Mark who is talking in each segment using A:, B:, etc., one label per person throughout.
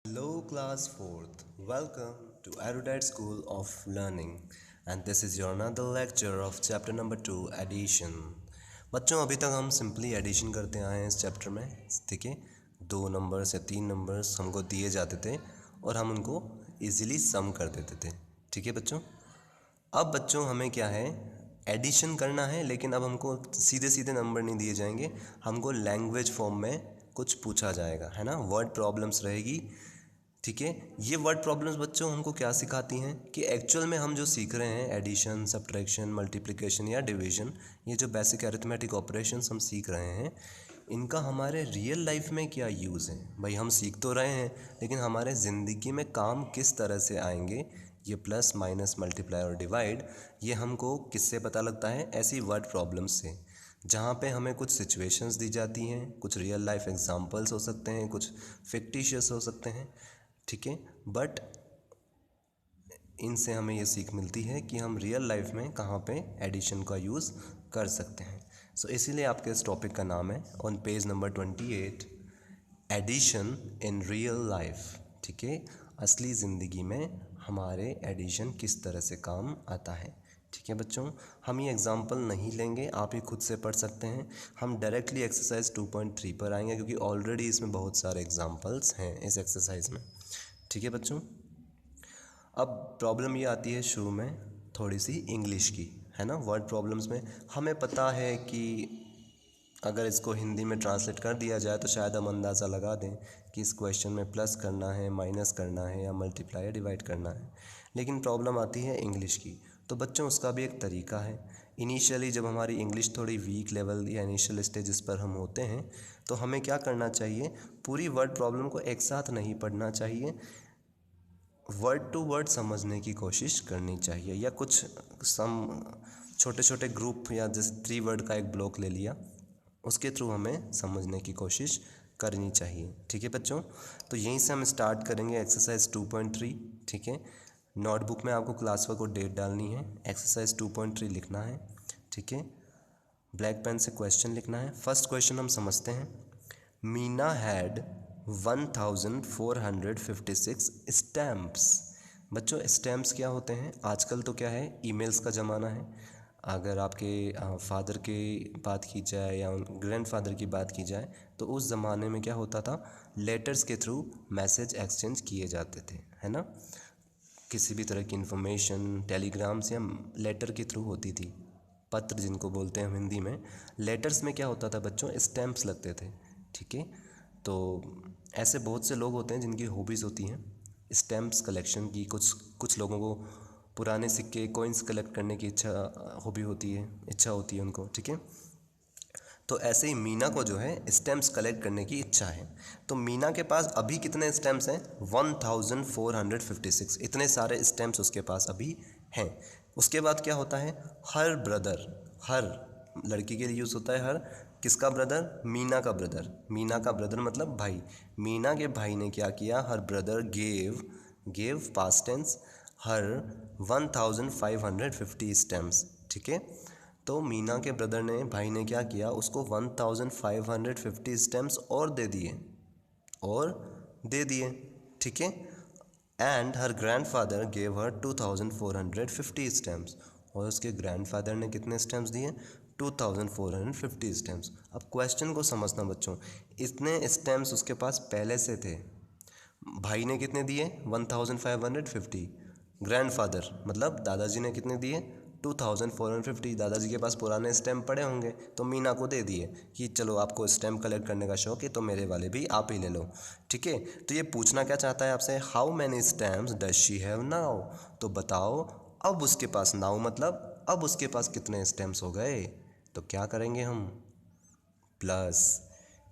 A: Hello, class 4th. Welcome to Erudite School of Learning, and this is your another lecture of chapter number 2, addition. बच्चों, अभी तक हम simply addition करते आए हैं इस चैप्टर में. ठीक है, 2 नंबर्स या 3 नंबर्स हमको दिए जाते थे और हम उनको इजीली सम कर देते थे. ठीक है बच्चों. अब बच्चों हमें क्या है, एडिशन करना है, लेकिन अब हमको सीधे सीधे नंबर नहीं दिए जाएंगे. हमको लैंग्वेज फॉर्म में कुछ पूछा जाएगा, है ना. वर्ड प्रॉब्लम्स रहेगी. ठीक है, ये वर्ड प्रॉब्लम्स बच्चों हमको क्या सिखाती हैं कि एक्चुअल में हम जो सीख रहे हैं एडिशन, सब्ट्रैक्शन, मल्टीप्लिकेशन या डिवीजन, ये जो बेसिक अरिथमेटिक ऑपरेशंस हम सीख रहे हैं, इनका हमारे रियल लाइफ में क्या यूज़ है. भाई हम सीख तो रहे हैं, लेकिन हमारे ज़िंदगी में काम किस तरह से आएंगे, ये प्लस माइनस मल्टीप्लाई और डिवाइड, ये हमको किससे पता लगता है, ऐसी वर्ड प्रॉब्लम्स से, जहाँ पे हमें कुछ सिचुएशंस दी जाती हैं, कुछ रियल लाइफ एग्जांपल्स हो सकते हैं, कुछ फिक्टिशियस हो सकते हैं. ठीक है, बट इनसे हमें ये सीख मिलती है कि हम रियल लाइफ में कहाँ पे एडिशन का यूज़ कर सकते हैं. सो इसीलिए आपके इस टॉपिक का नाम है on page number 28, addition in real life. ठीक है, असली ज़िंदगी में हमारे एडिशन किस तरह से काम आता है. ठीक है बच्चों, हम ये एग्जांपल नहीं लेंगे, आप ये खुद से पढ़ सकते हैं. हम डायरेक्टली एक्सरसाइज 2.3 पर आएंगे, क्योंकि ऑलरेडी इसमें बहुत सारे एग्जांपल्स हैं इस एक्सरसाइज में. ठीक है बच्चों. अब प्रॉब्लम ये आती है शुरू में थोड़ी सी इंग्लिश की, है ना. वर्ड प्रॉब्लम्स में हमें पता है कि अगर इसको हिंदी में ट्रांसलेट कर दिया जाए तो शायद हम अंदाज़ा लगा दें कि इस क्वेश्चन में प्लस करना है, माइनस करना है, या मल्टीप्लाई या डिवाइड करना है. लेकिन प्रॉब्लम आती है इंग्लिश की. तो बच्चों उसका भी एक तरीका है. इनिशियली जब हमारी इंग्लिश थोड़ी वीक लेवल या इनिशियल स्टेजेस पर हम होते हैं, तो हमें क्या करना चाहिए, पूरी वर्ड प्रॉब्लम को एक साथ नहीं पढ़ना चाहिए, वर्ड टू वर्ड समझने की कोशिश करनी चाहिए, या कुछ सम छोटे छोटे ग्रुप, या जैसे 3 वर्ड का एक ब्लॉक ले लिया, उसके थ्रू हमें समझने की कोशिश करनी चाहिए. ठीक है बच्चों, तो यहीं से हम स्टार्ट करेंगे एक्सरसाइज 2.3. ठीक है, नोटबुक में आपको क्लास वर्क और डेट डालनी है, एक्सरसाइज 2.3 लिखना है. ठीक है, ब्लैक पेन से क्वेश्चन लिखना है. फर्स्ट क्वेश्चन हम समझते हैं. Meena had 1456 stamps. बच्चों स्टैम्प्स क्या होते हैं, आजकल तो क्या है, ईमेल्स का ज़माना है. अगर आपके फादर की बात की जाए या ग्रैंडफादर की बात की जाए, तो उस ज़माने में क्या होता था, लेटर्स के थ्रू मैसेज एक्सचेंज किए जाते थे, है ना. किसी भी तरह की इन्फॉर्मेशन टेलीग्राम्स या लेटर के थ्रू होती थी, पत्र जिनको बोलते हैं हम हिंदी में. लेटर्स में क्या होता था बच्चों, स्टैम्प्स लगते थे. ठीक है, तो ऐसे बहुत से लोग होते हैं जिनकी हॉबीज़ होती हैं स्टैम्प्स कलेक्शन की. कुछ कुछ लोगों को पुराने सिक्के, कॉइन्स कलेक्ट करने की हॉबी होती है, इच्छा होती है उनको. ठीक है, तो ऐसे ही मीना को जो है स्टैम्प्स कलेक्ट करने की इच्छा है. तो मीना के पास अभी कितने स्टैम्प्स हैं, 1456. इतने सारे स्टैम्प्स उसके पास अभी हैं. उसके बाद क्या होता है, हर ब्रदर, हर लड़की के लिए यूज़ होता है हर, किसका ब्रदर, मीना का ब्रदर. मीना का ब्रदर मतलब भाई. मीना के भाई ने क्या किया, हर brother gave, gave past tense, हर 1550 स्टैम्प्स. ठीक है, तो मीना के ब्रदर ने, भाई ने क्या किया, उसको 1550 स्टैम्प्स और दे दिए, और दे दिए. ठीक है, and her grandfather gave her 2450 stamps, और उसके ग्रैंडफादर ने कितने स्टैम्प्स दिए, 2450 स्टैम्प्स. अब क्वेश्चन को समझना बच्चों, इतने स्टैम्प्स उसके पास पहले से थे. भाई ने कितने दिए, 1550. ग्रैंडफादर मतलब दादाजी ने कितने दिए, 2450. दादाजी के पास पुराने स्टैम्प पड़े होंगे, तो मीना को दे दिए कि चलो आपको स्टैम्प कलेक्ट करने का शौक है, तो मेरे वाले भी आप ही ले लो. ठीक है, तो ये पूछना क्या चाहता है आपसे, how many stamps does she have now. तो बताओ अब उसके पास, नाउ मतलब अब उसके पास कितने स्टैम्प्स हो गए. तो क्या करेंगे हम, प्लस.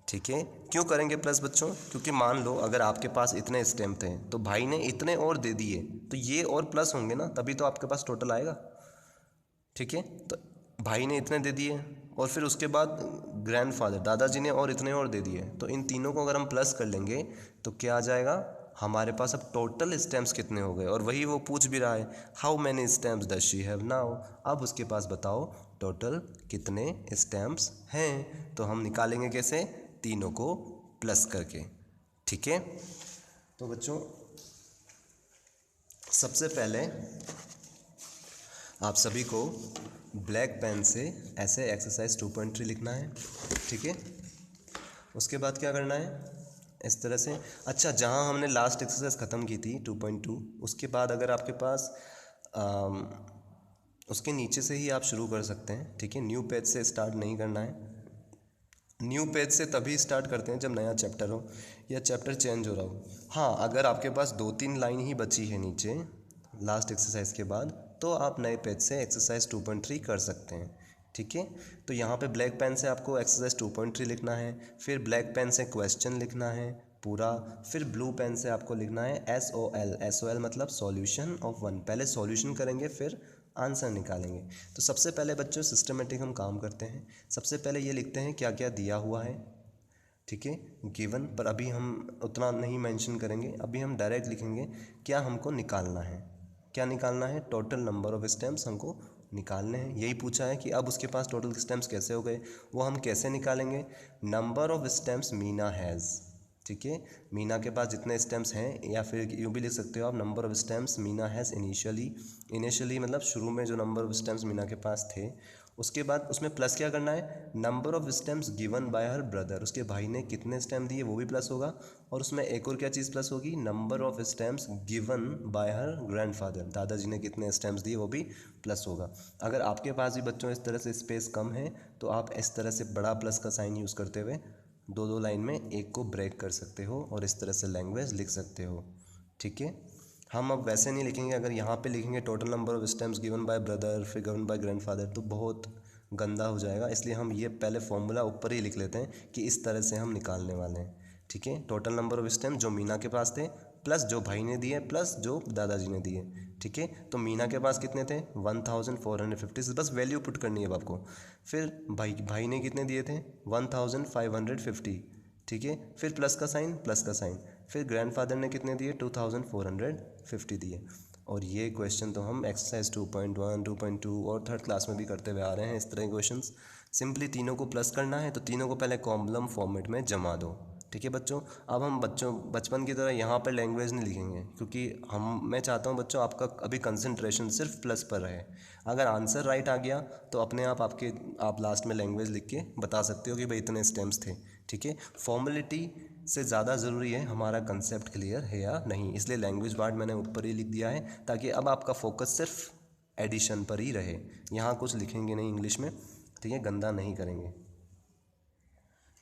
A: ठीक है, क्यों करेंगे प्लस बच्चों, क्योंकि मान लो अगर आपके पास इतने स्टैम्प थे, तो भाई ने इतने और दे दिए, तो ये और प्लस होंगे ना, तभी तो आपके पास टोटल आएगा. ठीक है, तो भाई ने इतने दे दिए, और फिर उसके बाद ग्रैंडफादर दादाजी ने और इतने और दे दिए, तो इन तीनों को अगर हम प्लस कर लेंगे तो क्या आ जाएगा, हमारे पास अब टोटल स्टैम्प्स कितने हो गए. और वही वो पूछ भी रहा है, how many stamps does she have now. अब उसके पास बताओ टोटल कितने स्टैम्प्स हैं. तो हम निकालेंगे कैसे, तीनों को प्लस करके. ठीक है, तो बच्चों सबसे पहले आप सभी को ब्लैक पेन से ऐसे एक्सरसाइज 2.3 लिखना है, ठीक है। उसके बाद क्या करना है, इस तरह से। अच्छा, जहाँ हमने लास्ट एक्सरसाइज ख़त्म की थी 2.2, उसके बाद अगर आपके पास उसके नीचे से ही आप शुरू कर सकते हैं, ठीक है। न्यू पेज से स्टार्ट नहीं करना है। न्यू पेज से तभी स्टार्ट करते हैं जब नया चैप्टर हो या चैप्टर चेंज हो रहा हो। हाँ, अगर आपके पास 2-3 लाइन ही बची है नीचे लास्ट एक्सरसाइज के बाद, तो आप नए पेज से एक्सरसाइज 2.3 कर सकते हैं, ठीक है। तो यहाँ पे ब्लैक पेन से आपको एक्सरसाइज 2.3 लिखना है, फिर ब्लैक पेन से क्वेश्चन लिखना है पूरा, फिर ब्लू पेन से आपको लिखना है SOL। SOL मतलब सॉल्यूशन ऑफ वन। पहले सॉल्यूशन करेंगे फिर आंसर निकालेंगे। तो सबसे पहले बच्चों सिस्टमेटिक हम काम करते हैं। सबसे पहले ये लिखते हैं क्या क्या दिया हुआ है, ठीक है, गिवन। पर अभी हम उतना नहीं मेंशन करेंगे, अभी हम डायरेक्ट लिखेंगे क्या हमको निकालना है। क्या निकालना है, टोटल नंबर ऑफ स्टेम्स हमको निकालने हैं। यही पूछा है कि अब उसके पास टोटल स्टेम्स कैसे हो गए, वो हम कैसे निकालेंगे। Number of stems Meena has, ठीक है। मीना के पास जितने स्टेम्स हैं, या फिर यूँ भी लिख सकते हो आप, number of stems Meena has initially. Initially मतलब शुरू में जो नंबर ऑफ स्टेम्स मीना के पास थे। उसके बाद उसमें प्लस क्या करना है, number of stems given by her brother. उसके भाई ने कितने स्टेम दिए वो भी प्लस होगा। और उसमें एक और क्या चीज़ प्लस होगी, number of stems given by her grandfather. दादाजी ने कितने स्टेम्स दिए वो भी प्लस होगा। अगर आपके पास भी बच्चों इस तरह से स्पेस कम है, तो आप इस तरह से बड़ा प्लस का साइन यूज़ करते हुए दो लाइन में एक को ब्रेक कर सकते हो और इस तरह से लैंग्वेज लिख सकते हो, ठीक है। हम अब वैसे नहीं लिखेंगे। अगर यहाँ पे लिखेंगे total number of stems given by brother फिर गिवन बाय ग्रैंडफादर, तो बहुत गंदा हो जाएगा। इसलिए हम ये पहले फॉर्मूला ऊपर ही लिख लेते हैं कि इस तरह से हम निकालने वाले हैं, ठीक है। टोटल नंबर ऑफ स्टेम जो मीना के पास थे, प्लस जो भाई ने दिए, प्लस जो दादाजी ने दिए, ठीक है। तो मीना के पास कितने थे, 1450। बस वैल्यू पुट करनी है अब आपको। फिर भाई ने कितने दिए थे, 1550, ठीक है। फिर प्लस का साइन, प्लस का साइन। फिर ग्रैंडफादर ने कितने दिए, 2450 दिए। और ये क्वेश्चन तो हम एक्सरसाइज 2.1, 2.2 और थर्ड क्लास में भी करते हुए आ रहे हैं। इस तरह के क्वेश्चंस सिंपली तीनों को प्लस करना है, तो तीनों को पहले कॉलम फॉर्मेट में जमा दो, ठीक है बच्चों। अब हम बचपन की तरह यहाँ पर लैंग्वेज नहीं लिखेंगे, क्योंकि मैं चाहता हूँ बच्चों आपका अभी कंसंट्रेशन सिर्फ प्लस पर रहे। अगर आंसर राइट आ गया तो अपने आप लास्ट में लैंग्वेज लिख के बता सकते हो कि भाई इतने स्टेम्स थे, ठीक है। फॉर्मेलिटी से ज़्यादा ज़रूरी है हमारा कंसेप्ट क्लियर है या नहीं, इसलिए लैंग्वेज वर्ड मैंने ऊपर ही लिख दिया है, ताकि अब आपका फोकस सिर्फ एडिशन पर ही रहे। यहाँ कुछ लिखेंगे नहीं इंग्लिश में, ठीक है, गंदा नहीं करेंगे।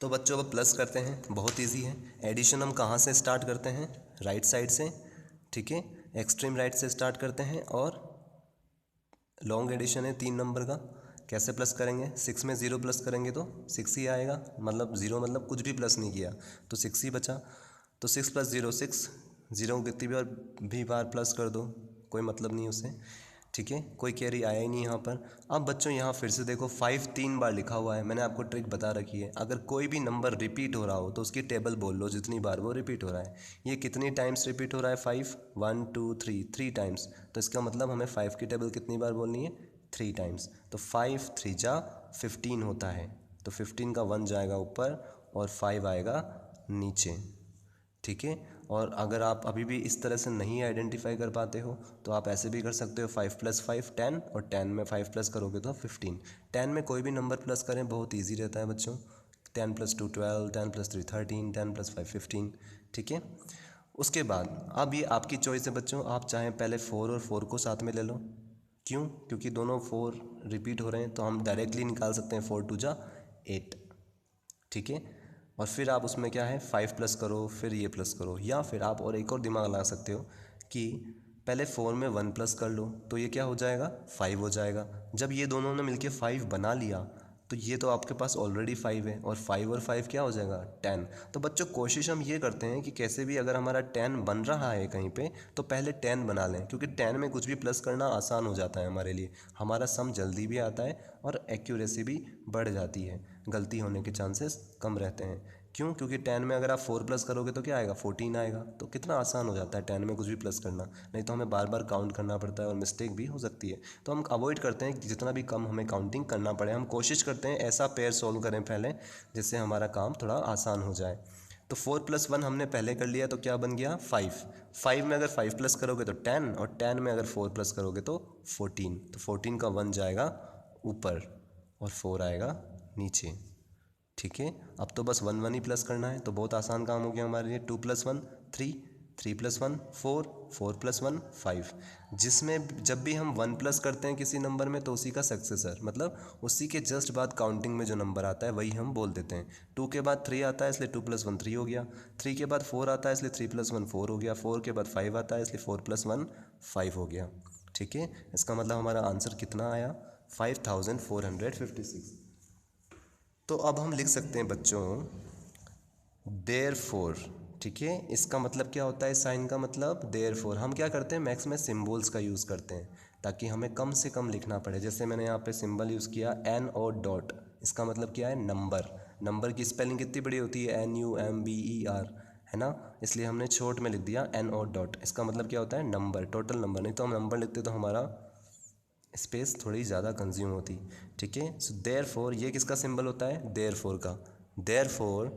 A: तो बच्चों अब प्लस करते हैं, बहुत इजी है। एडिशन हम कहाँ से स्टार्ट करते हैं, राइट साइड से, ठीक है। एक्सट्रीम राइट से स्टार्ट करते हैं और लॉन्ग एडिशन है 3 नंबर का। कैसे प्लस करेंगे, 6 में 0 प्लस करेंगे तो 6 ही आएगा, मतलब 0 मतलब कुछ भी प्लस नहीं किया तो 6 ही बचा। तो 6 + 0 6, 0 कितनी भी बार प्लस कर दो, कोई मतलब नहीं उससे, ठीक है। कोई कैरी आया ही नहीं यहाँ पर। अब बच्चों यहाँ फिर से देखो 5 3 बार लिखा हुआ है, मैंने आपको ट्रिक बता रखी है। अगर कोई भी नंबर रिपीट हो रहा हो तो उसकी टेबल बोल लो जितनी बार वो रिपीट हो रहा है। ये कितनी टाइम्स रिपीट हो रहा है, 5, 1 2 3, 3 टाइम्स। तो इसका मतलब हमें 5 की टेबल कितनी बार बोलनी है, 3 टाइम्स। तो 5 3 जा 15 होता है, तो 15 का 1 जाएगा ऊपर और 5 आएगा नीचे, ठीक है। और अगर आप अभी भी इस तरह से नहीं आइडेंटिफाई कर पाते हो तो आप ऐसे भी कर सकते हो, 5 + 5 10, और 10 में 5 प्लस करोगे तो 15। 10 में कोई भी नंबर प्लस करें बहुत इजी रहता है बच्चों। 10 + 2 12, 10 + 3 13, 10 + 5 15, ठीक है। उसके बाद अब ये आपकी चॉइस है बच्चों, आप चाहें पहले 4 और 4 को साथ में ले लो। क्यों, क्योंकि दोनों 4 रिपीट हो रहे हैं, तो हम डायरेक्टली निकाल सकते हैं 4 2 जा 8, ठीक है। और फिर आप उसमें क्या है 5 प्लस करो, फिर ये प्लस करो, या फिर आप और एक और दिमाग लगा सकते हो कि पहले 4 में 1 प्लस कर लो, तो ये क्या हो जाएगा 5 हो जाएगा। जब ये दोनों ने मिलके 5 बना लिया तो ये तो आपके पास ऑलरेडी 5 है, और 5 और 5 क्या हो जाएगा 10। तो बच्चों कोशिश हम ये करते हैं कि कैसे भी अगर हमारा 10 बन रहा है कहीं पे, तो पहले 10 बना लें, क्योंकि 10 में कुछ भी प्लस करना आसान हो जाता है हमारे लिए। हमारा सम जल्दी भी आता है और एक्यूरेसी भी बढ़ जाती है, गलती होने के चांसेस कम रहते हैं। क्यों, क्योंकि 10 में अगर आप 4 प्लस करोगे तो क्या आएगा 14 आएगा। तो कितना आसान हो जाता है 10 में कुछ भी प्लस करना, नहीं तो हमें बार बार काउंट करना पड़ता है और मिस्टेक भी हो सकती है। तो हम अवॉइड करते हैं कि जितना भी कम हमें काउंटिंग करना पड़े। हम कोशिश करते हैं ऐसा पेयर सॉल्व करें पहले, जिससे हमारा काम थोड़ा आसान हो जाए। तो 4 + 1 हमने पहले कर लिया तो क्या बन गया 5। 5 में अगर 5 प्लस करोगे तो 10 और 10 में अगर 4 प्लस करोगे तो 14। तो 14 का 1 जाएगा ऊपर और 4 आएगा नीचे। ठीक है, अब तो बस 1 1 ही प्लस करना है, तो बहुत आसान काम हो गया हमारे लिए। 2 + 1 3, 3 + 1 4, 4 + 1 5। जिसमें जब भी हम 1 प्लस करते हैं किसी नंबर में तो उसी का सक्सेसर, मतलब उसी के जस्ट बाद काउंटिंग में जो नंबर आता है वही हम बोल देते हैं। 2 के बाद 3 आता है इसलिए 2 + 1 3 हो गया। 3 के बाद 4 आता है इसलिए 3 + 1 4 हो गया। 4 के बाद 5 आता है इसलिए 4 + 1 5 हो गया। ठीक है, इसका मतलब हमारा आंसर कितना आया 5456। तो अब हम लिख सकते हैं बच्चों देयरफॉर। ठीक है, इसका मतलब क्या होता है, साइन का मतलब देयरफॉर। हम क्या करते हैं मैथ्स में सिंबल्स का यूज़ करते हैं ताकि हमें कम से कम लिखना पड़े। जैसे मैंने यहाँ पे सिंबल यूज़ किया एन और डॉट, इसका मतलब क्या है नंबर। नंबर की स्पेलिंग कितनी बड़ी होती है NUMBER, है ना, इसलिए हमने छोट में लिख दिया एन और डॉट। इसका मतलब क्या होता है नंबर, टोटल नंबर। नहीं तो हम नंबर लिखते तो हमारा स्पेस थोड़ी ज़्यादा कंज्यूम होती। ठीक है, सो देयरफॉर ये किसका सिंबल होता है देयरफॉर का। Therefore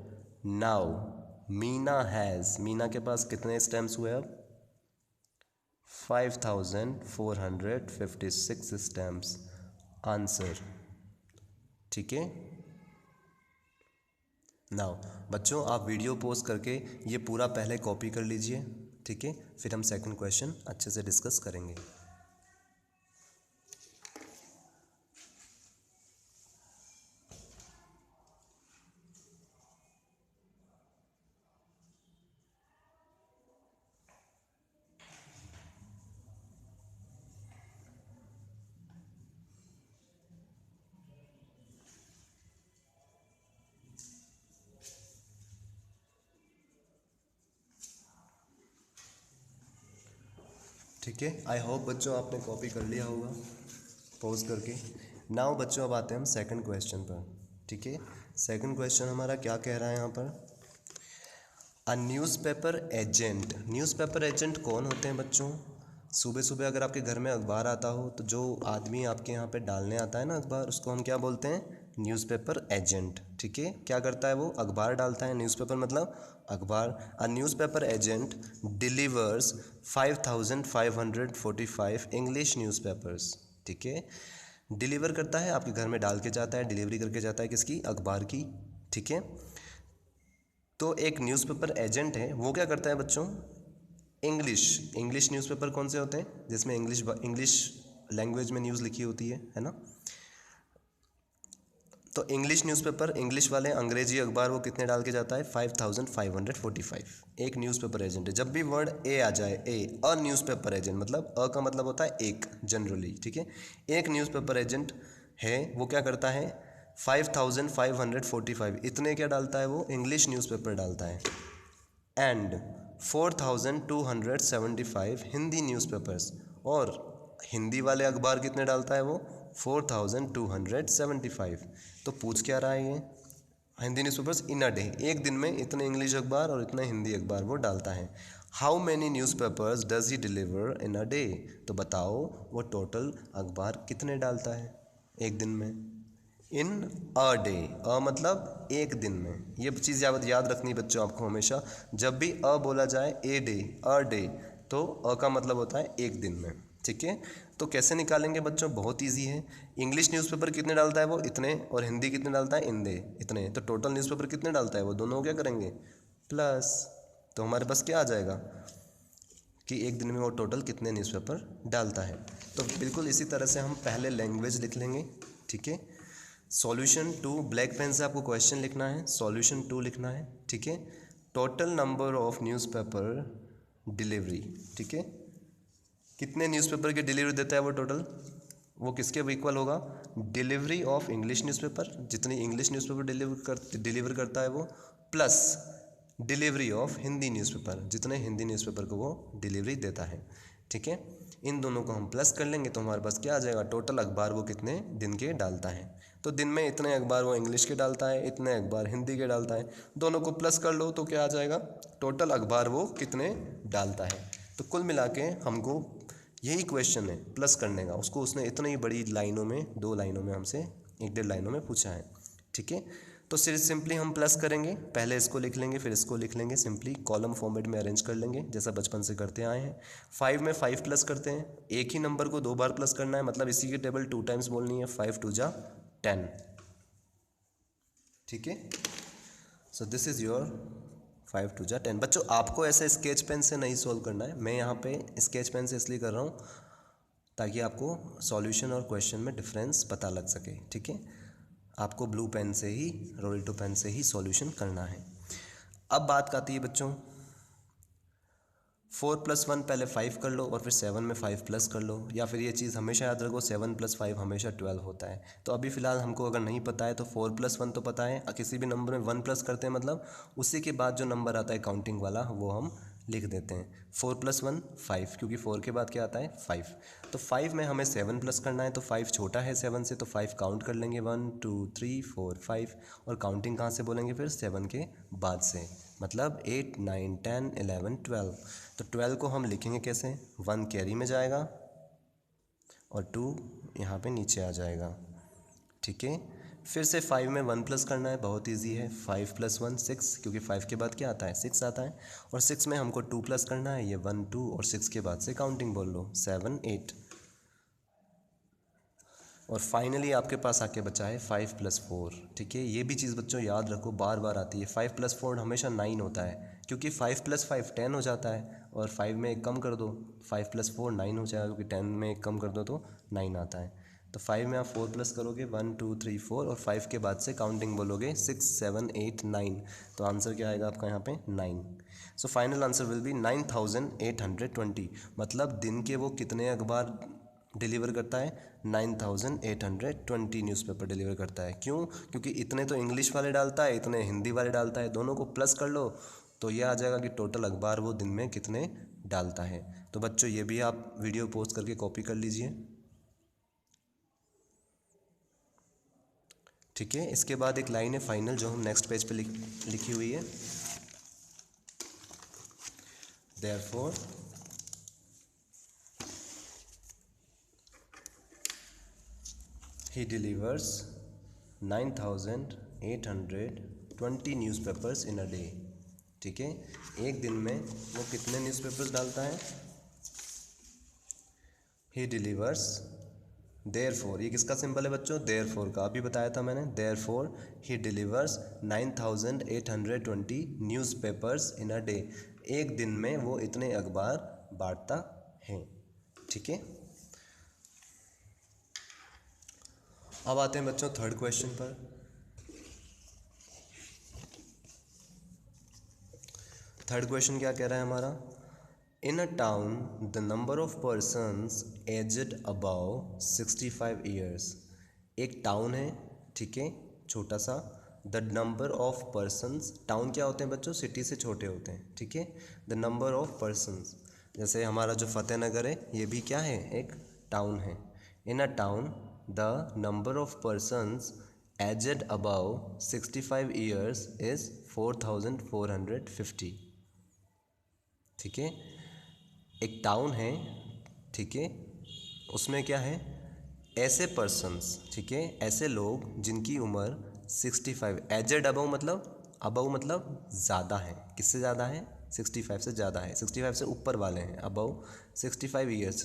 A: now Meena has, Meena के पास कितने स्टेम्स हुए अब 5456 स्टेम्स। आंसर। ठीक है, नाउ बच्चों आप वीडियो पॉज करके ये पूरा पहले कॉपी कर लीजिए। ठीक है, फिर हम सेकंड क्वेश्चन अच्छे से डिस्कस करेंगे। ठीक है, आई होप बच्चों आपने कॉपी कर लिया होगा पॉज करके। नाउ बच्चों अब आते हैं हम सेकंड क्वेश्चन पर। ठीक है, सेकंड क्वेश्चन हमारा क्या कह रहा है यहाँ पर, a newspaper agent. Newspaper agent कौन होते हैं बच्चों, सुबह सुबह अगर आपके घर में अखबार आता हो तो जो आदमी आपके यहाँ पे डालने आता है ना अखबार, उसको हम क्या बोलते हैं न्यूज़पेपर एजेंट। ठीक है, क्या करता है वो अखबार डालता है, न्यूज़पेपर मतलब अखबार। A newspaper agent delivers 5545 English newspapers. ठीक है, डिलीवर करता है आपके घर में डाल के जाता है, डिलीवरी करके जाता है किसकी अखबार की। ठीक है, तो एक न्यूज़पेपर एजेंट है वो क्या करता है बच्चों इंग्लिश न्यूज़पेपर कौन से होते हैं जिसमें इंग्लिश लैंग्वेज में न्यूज़ लिखी होती है ना। तो इंग्लिश न्यूज़पेपर इंग्लिश वाले अंग्रेजी अखबार वो कितने डाल के जाता है 5545। एक न्यूज़पेपर एजेंट है, जब भी वर्ड ए आ जाए अ न्यूज़पेपर एजेंट, मतलब अ का मतलब होता है एक जनरली। ठीक है, एक न्यूज़पेपर एजेंट है वो क्या करता है 5545 इतने क्या डालता है वो इंग्लिश न्यूज़पेपर डालता है, एंड 4275 हिंदी न्यूज़पेपर्स। और हिंदी वाले अखबार कितने डालता है वो 4275। तो पूछ क्या रहा है ये Hindi newspapers in a day, एक दिन में इतने इंग्लिश अखबार और इतने हिंदी अखबार वो डालता है। How many newspapers does he deliver in a day, तो बताओ वो टोटल अखबार कितने डालता है एक दिन में। इन अ डे, अ मतलब एक दिन में, ये चीज़ याद रखनी बच्चों आपको हमेशा, जब भी अ बोला जाए ए डे अ डे तो अ का मतलब होता है एक दिन में। ठीक है, तो कैसे निकालेंगे बच्चों, बहुत इजी है। इंग्लिश न्यूज़पेपर कितने डालता है वो इतने, और हिंदी कितने डालता है इन दे इतने, तो टोटल न्यूज़पेपर कितने डालता है वो दोनों क्या करेंगे प्लस। तो हमारे पास क्या आ जाएगा कि एक दिन में वो टोटल कितने न्यूज़पेपर डालता है। तो बिल्कुल इसी तरह से हम पहले लैंग्वेज लिख लेंगे। ठीक है, सॉल्यूशन 2 ब्लैक पेन से आपको क्वेश्चन लिखना है, सॉल्यूशन 2 लिखना है। ठीक है, total number of newspaper delivery. ठीक है, कितने न्यूज़पेपर की डिलीवरी देता है वो टोटल, वो किसके इक्वल होगा डिलीवरी ऑफ इंग्लिश न्यूज़पेपर, जितनी इंग्लिश न्यूज़पेपर डिलीवर करता है वो, plus delivery of Hindi newspaper, जितने हिंदी न्यूज़पेपर को वो डिलीवरी देता है। ठीक है, इन दोनों को हम प्लस कर लेंगे तो हमारे पास क्या आ जाएगा टोटल अखबार वो कितने दिन के डालता है। तो दिन में इतने अखबार वो इंग्लिश के डालता है, इतने अखबार हिंदी के डालता है, दोनों को प्लस कर लो तो क्या आ जाएगा टोटल अखबार वो कितने डालता है। तो कुल मिला के हमको यही क्वेश्चन है प्लस करने का, उसको उसने इतनी बड़ी लाइनों में 2 लाइनों में हमसे 1-1.5 लाइनों में पूछा है। ठीक है, तो सिर्फ सिंपली हम प्लस करेंगे, पहले इसको लिख लेंगे फिर इसको लिख लेंगे, सिंपली कॉलम फॉर्मेट में अरेंज कर लेंगे जैसा बचपन से करते आए हैं। 5 में 5 प्लस करते हैं, एक ही नंबर को 2 बार प्लस करना है, मतलब इसी की टेबल 2 टाइम्स बोलनी है। 5 2 जा 10, ठीक है। सो दिस इज़ योर 5 2 जा 10। बच्चों आपको ऐसे स्केच पेन से नहीं सोल्व करना है, मैं यहाँ पे स्केच पेन से इसलिए कर रहा हूँ ताकि आपको सॉल्यूशन और क्वेश्चन में डिफरेंस पता लग सके, ठीक है। आपको ब्लू पेन से ही, रोलेटो पेन से ही सॉल्यूशन करना है। अब बात आती है बच्चों 4 + 1 पहले 5 कर लो और फिर 7 में 5 प्लस कर लो, या फिर ये चीज़ हमेशा याद रखो 7 + 5 हमेशा 12 होता है। तो अभी फ़िलहाल हमको अगर नहीं पता है तो 4 + 1 तो पता है, किसी भी नंबर में 1 प्लस करते हैं, मतलब उसी के बाद जो नंबर आता है काउंटिंग वाला वो हम लिख देते हैं। 4 + 1 5, क्योंकि 4 के बाद क्या आता है 5। तो 5 में हमें 7 प्लस करना है, तो 5 छोटा है 7 से, तो 5 काउंट कर लेंगे 1 2 3 4 5, और काउंटिंग कहाँ से बोलेंगे फिर 7 के बाद से, मतलब 8 9 10 11 12। तो 12 को हम लिखेंगे कैसे, 1 कैरी में जाएगा और 2 यहाँ पे नीचे आ जाएगा, ठीक है। फिर से 5 में 1 प्लस करना है, बहुत इजी है। 5 + 1 6, क्योंकि 5 के बाद क्या आता है 6 आता है, और 6 में हमको 2 प्लस करना है, ये 1 2, और 6 के बाद से काउंटिंग बोल लो 7 8। और फाइनली आपके पास आके बचा है 5 + 4, ठीक है। ये भी चीज़ बच्चों याद रखो, बार बार आती है। 5 + 4 हमेशा 9 होता है, क्योंकि 5 + 5 10 हो जाता है, और 5 में एक कम कर दो 5 + 4 9 हो जाएगा, क्योंकि 10 में एक कम कर दो तो 9 आता है। तो 5 में आप 4 प्लस करोगे 1 2 3 4, और 5 के बाद से काउंटिंग बोलोगे 6 7 8 9, तो आंसर क्या आएगा आपका यहाँ पे 9। So final answer will be 9820, मतलब दिन के वो कितने अखबार डिलीवर करता है, 9820 न्यूज़पेपर डिलीवर करता है। क्यों, क्योंकि इतने तो इंग्लिश वाले डालता है, इतने हिंदी वाले डालता है, दोनों को प्लस कर लो तो ये आ जाएगा कि टोटल अखबार वो दिन में कितने डालता है। तो बच्चों ये भी आप वीडियो पोस्ट करके कॉपी कर लीजिए, ठीक है। इसके बाद एक लाइन है फाइनल जो हम नेक्स्ट पेज पे लिखी हुई है, therefore he delivers 9820 newspapers in a day, ठीक है। एक दिन में वो कितने न्यूज़पेपर्स डालता है, he delivers, देयरफॉर, ये किसका सिंबल है बच्चों, देयरफॉर का, अभी बताया था मैंने। Therefore he delivers 9820 newspapers in a day, एक दिन में वो इतने अखबार बांटता है, ठीक है। अब आते हैं बच्चों थर्ड क्वेश्चन पर। थर्ड क्वेश्चन क्या कह रहा है हमारा, in a town the number of persons aged above 65 years. एक टाउन है, ठीक है, छोटा सा। The number of persons, town क्या होते हैं बच्चों, सिटी से छोटे होते हैं, ठीक है। द नंबर ऑफ पर्सन्स, जैसे हमारा जो फतेहनगर है ये भी क्या है, एक टाउन है। In a town the number of persons aged above 65 years is 4450, ठीक है। एक टाउन है, ठीक है, उसमें क्या है, ऐसे पर्सन्स, ठीक है, ऐसे लोग जिनकी उम्र 65, एजेड अबव मतलब ज़्यादा है, किससे ज़्यादा है, 65 से ज़्यादा है, 65 से ऊपर वाले हैं, अबव 65 ईयर्स।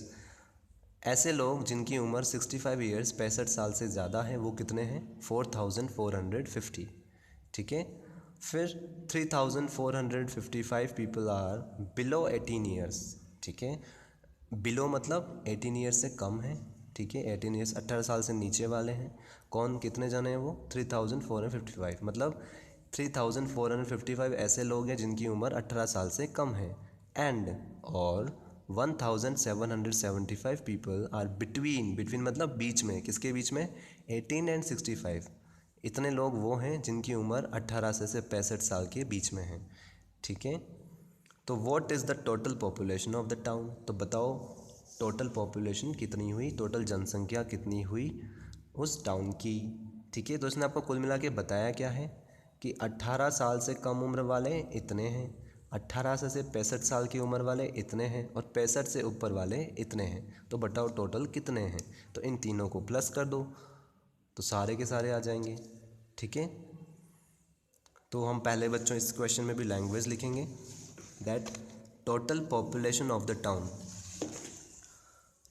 A: ऐसे लोग जिनकी उम्र 65 ईयर्स 65 साल से ज़्यादा है, वो कितने हैं, 4450, ठीक है। फिर 3455 पीपल आर बिलो 18 ईयर्स, ठीक है। बिलो मतलब 18 ईयर्स से कम है, ठीक है। 18 ईयर्स 18 साल से नीचे वाले हैं, कौन, कितने जने हैं वो, 3455, मतलब 3455 ऐसे लोग हैं जिनकी उम्र 18 साल से कम है। एंड और 1775 पीपल आर बिटवीन मतलब बीच में, किसके बीच में, 18 एंड 65, इतने लोग वो हैं जिनकी उम्र 18 से 65 साल के बीच में है, ठीक है। तो what is the total population of the town, तो बताओ टोटल पॉपुलेशन कितनी हुई, टोटल जनसंख्या कितनी हुई उस टाउन की, ठीक है। तो इसने आपको कुल मिला के बताया क्या है कि 18 साल से कम उम्र वाले इतने हैं, 18 से 65 साल की उम्र वाले इतने हैं, और 65 से ऊपर वाले इतने हैं। तो बताओ टोटल कितने हैं, तो इन तीनों को प्लस कर दो तो सारे के सारे आ जाएंगे, ठीक है। तो हम पहले बच्चों इस क्वेश्चन में भी लैंग्वेज लिखेंगे that total population of the town,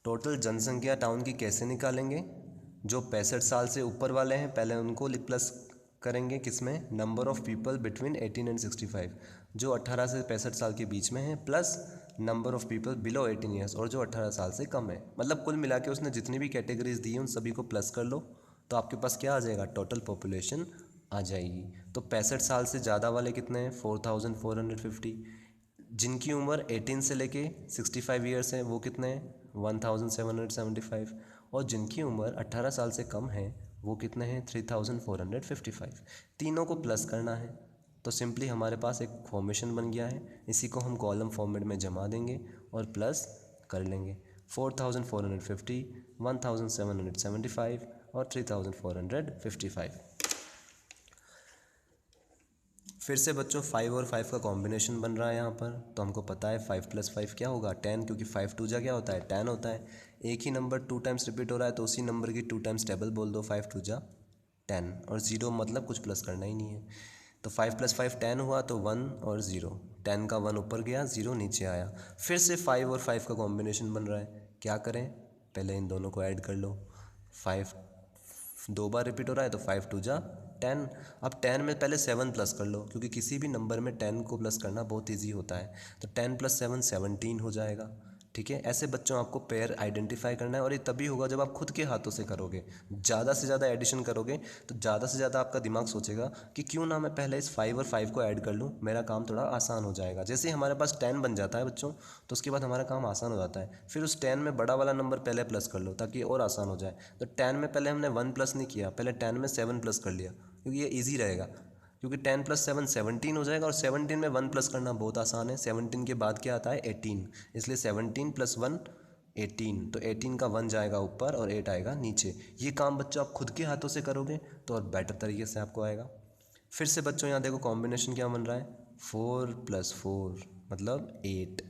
A: total जनसंख्या टाउन की कैसे निकालेंगे। जो 65 साल से ऊपर वाले हैं पहले उनको प्लस करेंगे किसमें, number of people between 18 and 65, जो 18 से 65 साल के बीच में है, plus number of people below 18 years और जो 18 साल से कम है। मतलब कुल मिला के उसने जितनी भी कैटेगरीज दी हैं उन सभी को प्लस कर लो तो आपके पास क्या आ जाएगा, टोटल पॉपुलेशन आ जाएगी। तो 65 साल से ज़्यादा वाले कितने हैं, 4450। जिनकी उम्र 18 से लेके 65 ईयर्स है वो कितने हैं, 1775। और जिनकी उम्र 18 साल से कम है वो कितने हैं, 3455। तीनों को प्लस करना है तो सिंपली हमारे पास एक फॉर्मेशन बन गया है, इसी को हम कॉलम फॉर्मेट में जमा देंगे और प्लस कर लेंगे। 4450, 1775 और 3455। फिर से बच्चों 5 और 5 का कॉम्बिनेशन बन रहा है यहाँ पर, तो हमको पता है 5 + 5 क्या होगा, 10, क्योंकि 5 2 जा क्या होता है, 10 होता है। एक ही नंबर 2 टाइम्स रिपीट हो रहा है तो उसी नंबर की 2 टाइम्स टेबल बोल दो, 5 2 जा 10, और 0 मतलब कुछ प्लस करना ही नहीं है। तो 5 + 5 10 हुआ, तो 1 और 0, 10 का 1 ऊपर गया, 0 नीचे आया। फिर से 5 और 5 का कॉम्बिनेशन बन रहा है, क्या करें, पहले इन दोनों को ऐड कर लो। 5 2 बार रिपीट हो रहा है तो 5 2 जा 10। अब 10 में पहले 7 प्लस कर लो, क्योंकि किसी भी नंबर में 10 को प्लस करना बहुत इजी होता है। तो 10 + 7 17 हो जाएगा। ठीक है, ऐसे बच्चों आपको पेयर आइडेंटिफाई करना है और ये तभी होगा जब आप खुद के हाथों से करोगे। ज़्यादा से ज़्यादा एडिशन करोगे तो ज़्यादा से ज़्यादा आपका दिमाग सोचेगा कि क्यों ना मैं पहले इस 5 और 5 को ऐड कर लूँ, मेरा काम थोड़ा आसान हो जाएगा। जैसे ही हमारे पास 10 बन जाता है बच्चों तो उसके बाद हमारा काम आसान हो जाता है। फिर उस 10 में बड़ा वाला नंबर पहले प्लस कर लो ताकि और आसान हो जाए। तो 10 में पहले हमने 1 प्लस नहीं किया, पहले 10 में 7 प्लस कर लिया, क्योंकि ये ईजी रहेगा। क्योंकि 10 + 7 17 हो जाएगा और 17 में 1 प्लस करना बहुत आसान है। 17 के बाद क्या आता है, 18, इसलिए 17 + 1 18। तो 18 का 1 जाएगा ऊपर और 8 आएगा नीचे। ये काम बच्चों आप खुद के हाथों से करोगे तो और बेटर तरीके से आपको आएगा। फिर से बच्चों यहाँ देखो कॉम्बिनेशन क्या बन रहा है, 4 + 4 मतलब 8।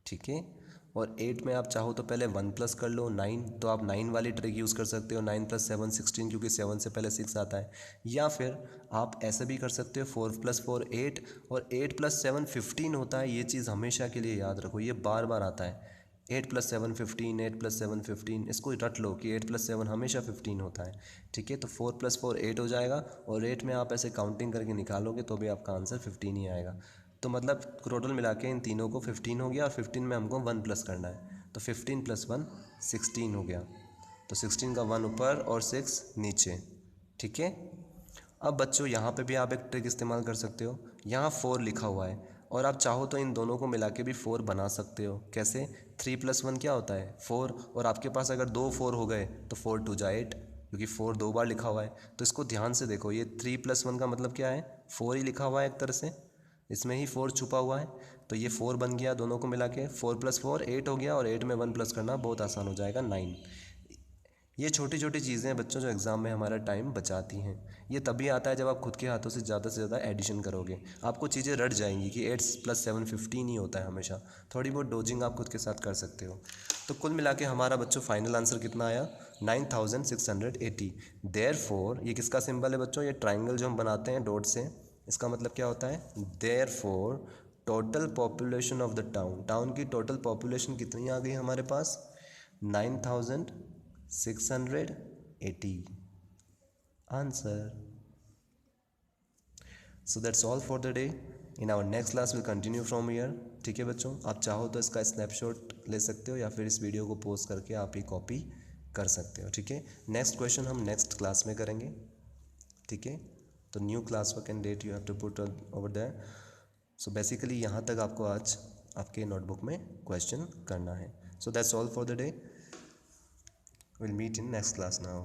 A: ठीक है, और 8 में आप चाहो तो पहले 1 प्लस कर लो, 9, तो आप 9 वाली ट्रिक यूज़ कर सकते हो, 9 + 7 16, क्योंकि 7 से पहले 6 आता है। या फिर आप ऐसा भी कर सकते हो, 4 + 4 8 और 8 + 7 15 होता है। ये चीज़ हमेशा के लिए याद रखो, ये बार बार आता है। 8 + 7 15, 8 + 7 15, इसको रट लो कि 8 + 7 हमेशा 15 होता है। ठीक है, तो 4 + 4 8 हो जाएगा और 8 में आप ऐसे काउंटिंग करके निकालोगे तो भी आपका आंसर 15 ही आएगा। तो मतलब टोटल मिला के इन तीनों को 15 हो गया और 15 में हमको 1 प्लस करना है, तो 15 + 1 16 हो गया। तो 16 का 1 ऊपर और 6 नीचे। ठीक है, अब बच्चों यहाँ पे भी आप एक ट्रिक इस्तेमाल कर सकते हो। यहाँ 4 लिखा हुआ है और आप चाहो तो इन दोनों को मिला के भी 4 बना सकते हो। कैसे, 3 + 1 क्या होता है, 4, और आपके पास अगर 2 4 हो गए तो 4 2 जा 8, क्योंकि 4 2 बार लिखा हुआ है। तो इसको ध्यान से देखो, ये 3 + 1 का मतलब क्या है, 4 ही लिखा हुआ है एक तरह से, इसमें ही 4 छुपा हुआ है। तो ये 4 बन गया, दोनों को मिला के 4 + 4 8 हो गया और 8 में 1 प्लस करना बहुत आसान हो जाएगा, 9। ये छोटी छोटी चीज़ें हैं बच्चों जो एग्ज़ाम में हमारा टाइम बचाती हैं। ये तभी आता है जब आप खुद के हाथों से ज़्यादा एडिशन करोगे, आपको चीज़ें रट जाएंगी कि 8 + 7 15 ही होता है हमेशा। थोड़ी बहुत डोजिंग आप खुद के साथ कर सकते हो। तो कुल मिला के हमारा बच्चों फाइनल आंसर कितना आया, 9680। देयरफॉर, ये किसका सिंबल है बच्चों, ये ट्राइंगल जो हम बनाते हैं डॉट से, इसका मतलब क्या होता है, therefore total population of the town, town की टोटल पॉपुलेशन कितनी आ गई हमारे पास, 9680 answer. So that's all for the day. In our next class we'll continue from here. ठीक है बच्चों, आप चाहो तो इसका स्नैपशॉट ले सकते हो या फिर इस वीडियो को पोस्ट करके आप ही कॉपी कर सकते हो। ठीक है, नेक्स्ट क्वेश्चन हम नेक्स्ट क्लास में करेंगे। ठीक है, तो new class work and date you have to put over there. So basically यहाँ तक आपको आज आपके नोटबुक में क्वेश्चन करना है। So that's all for the day. We'll meet in next class now.